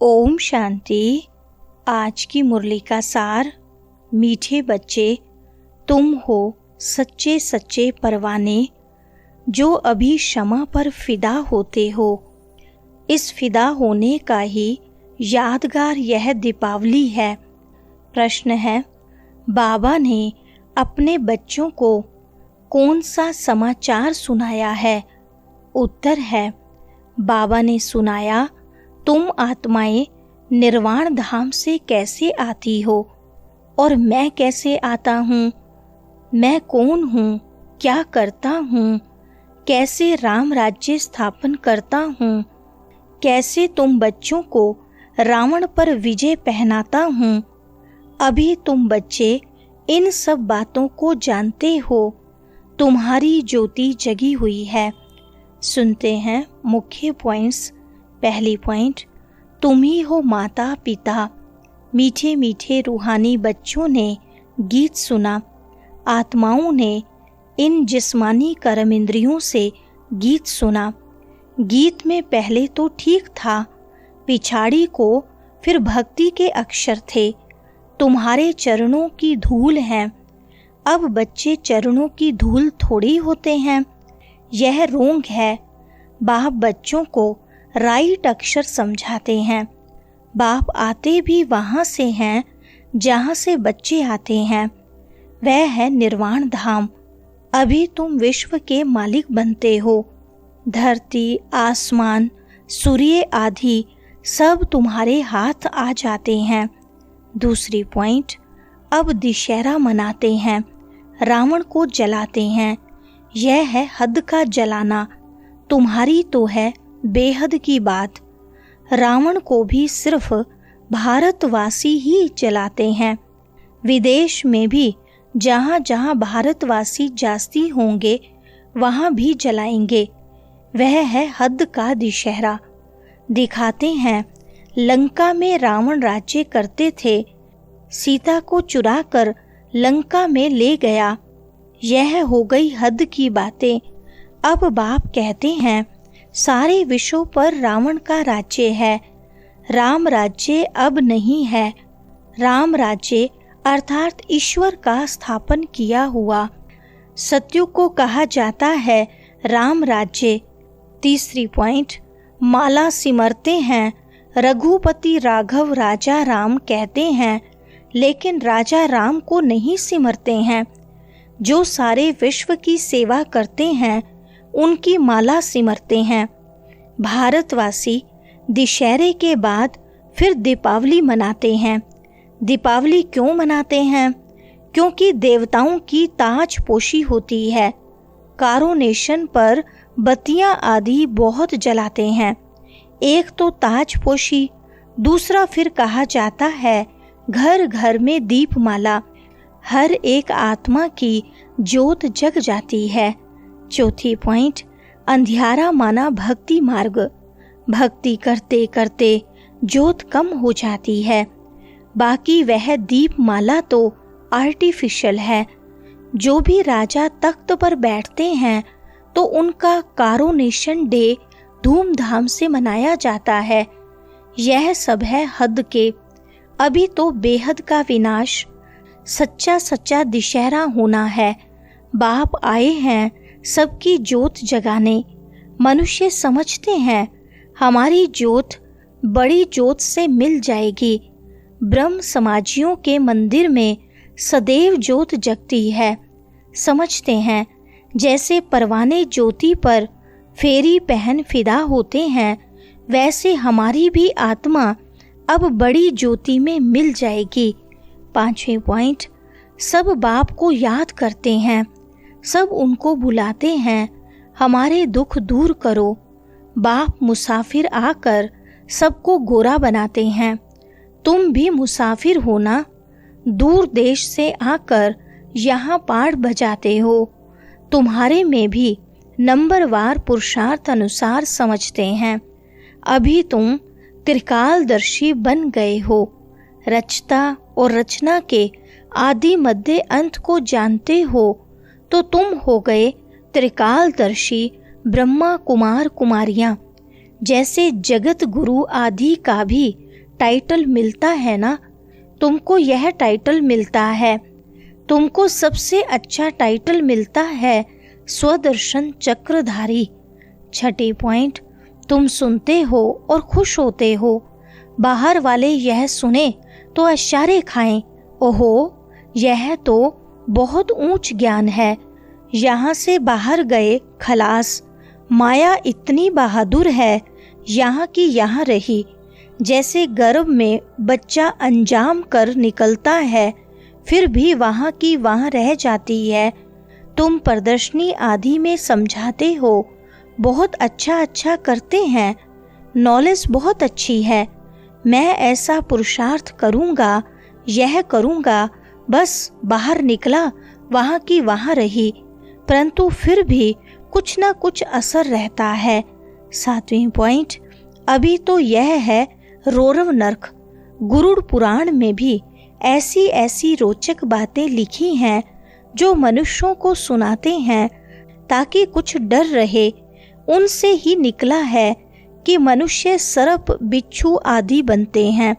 ओम शांति। आज की मुरली का सार। मीठे बच्चे, तुम हो सच्चे सच्चे परवाने, जो अभी क्षमा पर फिदा होते हो। इस फिदा होने का ही यादगार यह दीपावली है। प्रश्न है, बाबा ने अपने बच्चों को कौन सा समाचार सुनाया है? उत्तर है, बाबा ने सुनाया, तुम आत्माएं निर्वाण धाम से कैसे आती हो और मैं कैसे आता हूँ। मैं कौन हूँ, क्या करता हूँ, कैसे राम राज्य स्थापन करता हूँ, कैसे तुम बच्चों को रावण पर विजय पहनाता हूँ। अभी तुम बच्चे इन सब बातों को जानते हो। तुम्हारी ज्योति जगी हुई है। सुनते हैं मुख्य पॉइंट्स। पहली पॉइंट, तुम ही हो माता पिता। मीठे मीठे रूहानी बच्चों ने गीत सुना। आत्माओं ने इन जिस्मानी कर्म इंद्रियों से गीत सुना। गीत में पहले तो ठीक था, पिछाड़ी को फिर भक्ति के अक्षर थे। तुम्हारे चरणों की धूल हैं। अब बच्चे चरणों की धूल थोड़ी होते हैं, यह रोंग है। बाप बच्चों को राइट अक्षर समझाते हैं। बाप आते भी वहाँ से हैं जहाँ से बच्चे आते हैं, वह है निर्वाण धाम। अभी तुम विश्व के मालिक बनते हो। धरती, आसमान, सूर्य आदि सब तुम्हारे हाथ आ जाते हैं। दूसरी पॉइंट, अब दशहरा मनाते हैं, रावण को जलाते हैं। यह है हद का जलाना। तुम्हारी तो है बेहद की बात। रावण को भी सिर्फ भारतवासी ही जलाते हैं। विदेश में भी जहाँ जहाँ भारतवासी जास्ती होंगे वहाँ भी जलाएंगे। वह है हद का दशहरा। दिखाते हैं लंका में रावण राज्य करते थे, सीता को चुरा कर लंका में ले गया। यह हो गई हद की बातें। अब बाप कहते हैं सारे विश्व पर रावण का राज्य है। राम राज्य अब नहीं है। राम राज्य अर्थात ईश्वर का स्थापन किया हुआ सत्युग को कहा जाता है राम राज्य। तीसरी पॉइंट, माला सिमरते हैं। रघुपति राघव राजा राम कहते हैं, लेकिन राजा राम को नहीं सिमरते हैं। जो सारे विश्व की सेवा करते हैं उनकी माला सिमरते हैं। भारतवासी दशहरे के बाद फिर दीपावली मनाते हैं। दीपावली क्यों मनाते हैं? क्योंकि देवताओं की ताजपोशी होती है। कारोनेशन पर बत्तियां आदि बहुत जलाते हैं। एक तो ताजपोशी, दूसरा फिर कहा जाता है घर घर में दीपमाला। हर एक आत्मा की ज्योत जग जाती है। चौथी पॉइंट, अंधियारा माना भक्ति मार्ग। भक्ति करते करते ज्योत कम हो जाती है। बाकी वह दीपमाला तो आर्टिफिशियल है। जो भी राजा तख्त पर बैठते हैं तो उनका कारोनेशन डे धूमधाम से मनाया जाता है। यह सब है हद के। अभी तो बेहद का विनाश, सच्चा सच्चा दशहरा होना है। बाप आए हैं सबकी ज्योत जगाने। मनुष्य समझते हैं हमारी ज्योत बड़ी ज्योत से मिल जाएगी। ब्रह्म समाजियों के मंदिर में सदैव ज्योत जगती है। समझते हैं जैसे परवाने ज्योति पर फेरी पहन फिदा होते हैं, वैसे हमारी भी आत्मा अब बड़ी ज्योति में मिल जाएगी। पांचवें पॉइंट, सब बाप को याद करते हैं, सब उनको बुलाते हैं, हमारे दुख दूर करो। बाप मुसाफिर आकर सबको गोरा बनाते हैं। तुम भी मुसाफिर हो ना, दूर देश से आकर यहाँ पाठ बजाते हो। तुम्हारे में भी नंबरवार पुरुषार्थ अनुसार समझते हैं। अभी तुम त्रिकालदर्शी बन गए हो। रचता और रचना के आदि मध्य अंत को जानते हो तो तुम हो गए त्रिकालदर्शी ब्रह्मा कुमार कुमारियां। जैसे जगत गुरु आदि का भी टाइटल मिलता है ना, तुमको यह टाइटल मिलता है। तुमको सबसे अच्छा टाइटल मिलता है स्वदर्शन चक्रधारी। छठी पॉइंट, तुम सुनते हो और खुश होते हो। बाहर वाले यह सुने तो आश्चर्य खाएं, ओहो यह तो बहुत ऊंच ज्ञान है, यहाँ से बाहर गए खलास। माया इतनी बहादुर है, यहाँ की यहाँ रही। जैसे गर्भ में बच्चा अंजाम कर निकलता है, फिर भी वहाँ की वहाँ रह जाती है। तुम प्रदर्शनी आदि में समझाते हो, बहुत अच्छा करते हैं, नॉलेज बहुत अच्छी है। मैं ऐसा पुरुषार्थ करूँगा, यह करूँगा, बस बाहर निकला, वहाँ की वहाँ रही, परंतु फिर भी कुछ ना कुछ असर रहता है। 7वीं पॉइंट, अभी तो यह है रौरव नरक। गरुड़ पुराण में भी ऐसी ऐसी रोचक बातें लिखी हैं जो मनुष्यों को सुनाते हैं ताकि कुछ डर रहे। उनसे ही निकला है कि मनुष्य सर्प बिच्छू आदि बनते हैं।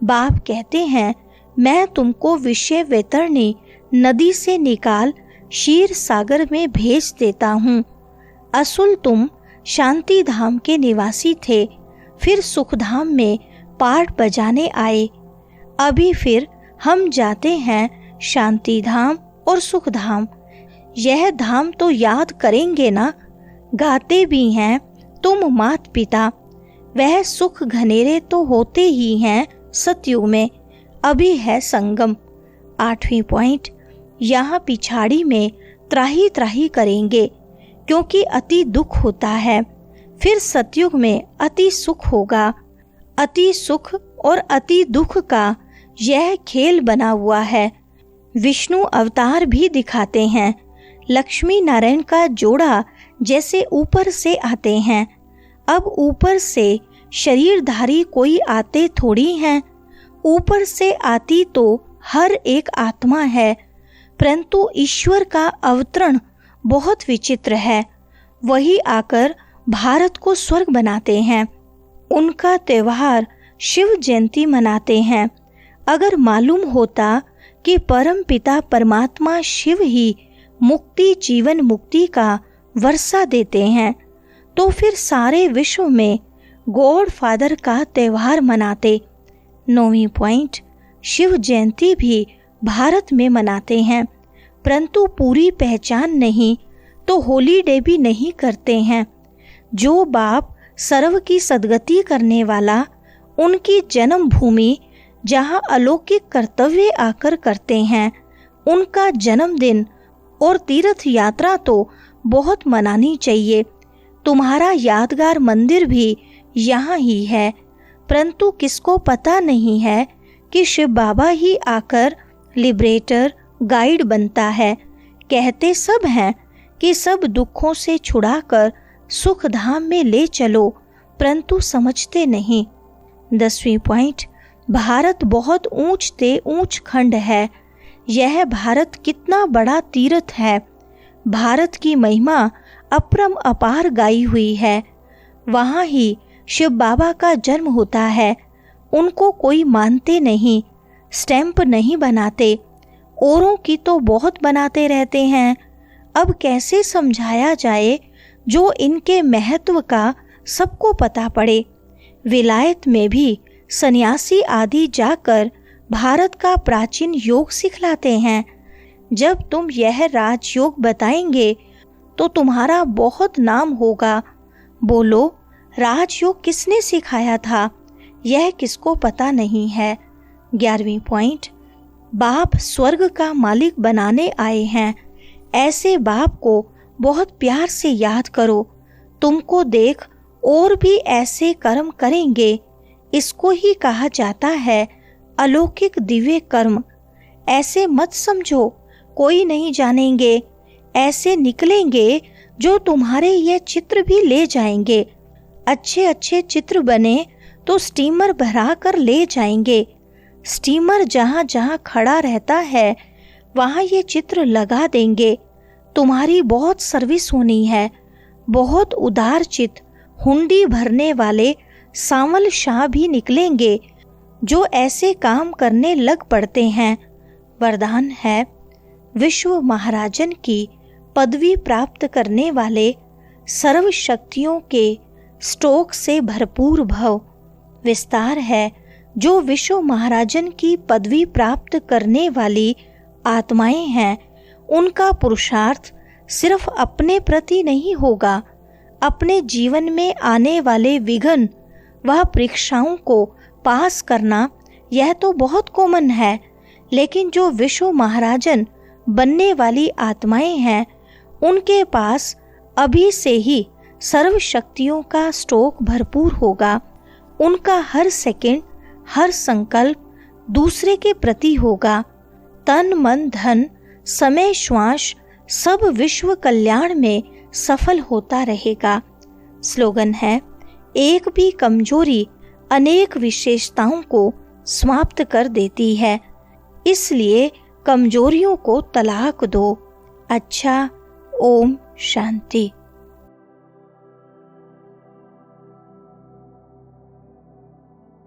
बाप कहते हैं, मैं तुमको विषय वैतरणी नदी से निकाल क्षीर सागर में भेज देता हूँ। असुल तुम शांति धाम के निवासी थे, फिर सुखधाम में पाठ बजाने आए। अभी फिर हम जाते हैं शांति धाम और सुख धाम। यह धाम तो याद करेंगे ना, गाते भी हैं तुम मात पिता। वह सुख घनेरे तो होते ही हैं सतयुग में, अभी है संगम। 8वीं पॉइंट, यहाँ पिछाड़ी में त्राही त्राही करेंगे क्योंकि अति दुख होता है, फिर सतयुग में अति सुख होगा। अति सुख और अति दुख का यह खेल बना हुआ है। विष्णु अवतार भी दिखाते हैं, लक्ष्मी नारायण का जोड़ा जैसे ऊपर से आते हैं। अब ऊपर से शरीरधारी कोई आते थोड़ी हैं, ऊपर से आती तो हर एक आत्मा है, परंतु ईश्वर का अवतरण बहुत विचित्र है। वही आकर भारत को स्वर्ग बनाते हैं। उनका त्योहार शिव जयंती मनाते हैं। अगर मालूम होता कि परम पिता परमात्मा शिव ही मुक्ति जीवन मुक्ति का वर्षा देते हैं, तो फिर सारे विश्व में गॉड फादर का त्योहार मनाते। 9वीं पॉइंट, शिव जयंती भी भारत में मनाते हैं, परंतु पूरी पहचान नहीं तो हॉलीडे भी नहीं करते हैं। जो बाप सर्व की सद्गति करने वाला, उनकी जन्म भूमि जहाँ अलौकिक कर्तव्य आकर करते हैं, उनका जन्मदिन और तीर्थ यात्रा तो बहुत मनानी चाहिए। तुम्हारा यादगार मंदिर भी यहाँ ही है, परंतु किसको पता नहीं है कि शिव बाबा ही आकर लिबरेटर गाइड बनता है। कहते सब हैं कि सब दुखों से छुड़ाकर सुख धाम में ले चलो, परंतु समझते नहीं। 10वीं पॉइंट, भारत बहुत ऊंच ते ऊंच खंड है। यह भारत कितना बड़ा तीर्थ है। भारत की महिमा अपरम अपार गाई हुई है। वहाँ ही शिव बाबा का जन्म होता है। उनको कोई मानते नहीं, स्टैंप नहीं बनाते, औरों की तो बहुत बनाते रहते हैं। अब कैसे समझाया जाए जो इनके महत्व का सबको पता पड़े। विलायत में भी सन्यासी आदि जाकर भारत का प्राचीन योग सिखलाते हैं। जब तुम यह राजयोग बताएंगे तो तुम्हारा बहुत नाम होगा। बोलो, राजयोग किसने सिखाया था? यह किसको पता नहीं है। 11वीं पॉइंट, बाप स्वर्ग का मालिक बनाने आए हैं। ऐसे बाप को बहुत प्यार से याद करो। तुमको देख और भी ऐसे कर्म करेंगे। इसको ही कहा जाता है अलौकिक दिव्य कर्म। ऐसे मत समझो कोई नहीं जानेंगे। ऐसे निकलेंगे जो तुम्हारे ये चित्र भी ले जाएंगे। अच्छे अच्छे चित्र बने तो स्टीमर भरा कर ले जाएंगे। स्टीमर जहाँ जहाँ खड़ा रहता है वहाँ ये चित्र लगा देंगे। तुम्हारी बहुत सर्विस होनी है। बहुत उदार चित्त हुंडी भरने वाले सांवल शाह भी निकलेंगे जो ऐसे काम करने लग पड़ते हैं। वरदान है, विश्व महाराजन की पदवी प्राप्त करने वाले सर्व शक्तियों के स्टोक से भरपूर भव। विस्तार है, जो विश्व महाराजन की पदवी प्राप्त करने वाली आत्माएं हैं, उनका पुरुषार्थ सिर्फ अपने प्रति नहीं होगा, अपने जीवन में आने वाले विघ्न व परीक्षाओं को पास करना यह तो बहुत कॉमन है। लेकिन जो विश्व महाराजन बनने वाली आत्माएं हैं, उनके पास अभी से ही सर्व शक्तियों का स्टॉक भरपूर होगा। उनका हर सेकंड, हर संकल्प दूसरे के प्रति होगा। तन मन धन समय श्वास सब विश्व कल्याण में सफल होता रहेगा। स्लोगन है, एक भी कमजोरी अनेक विशेषताओं को समाप्त कर देती है, इसलिए कमजोरियों को तलाक दो। अच्छा, ओम शांति।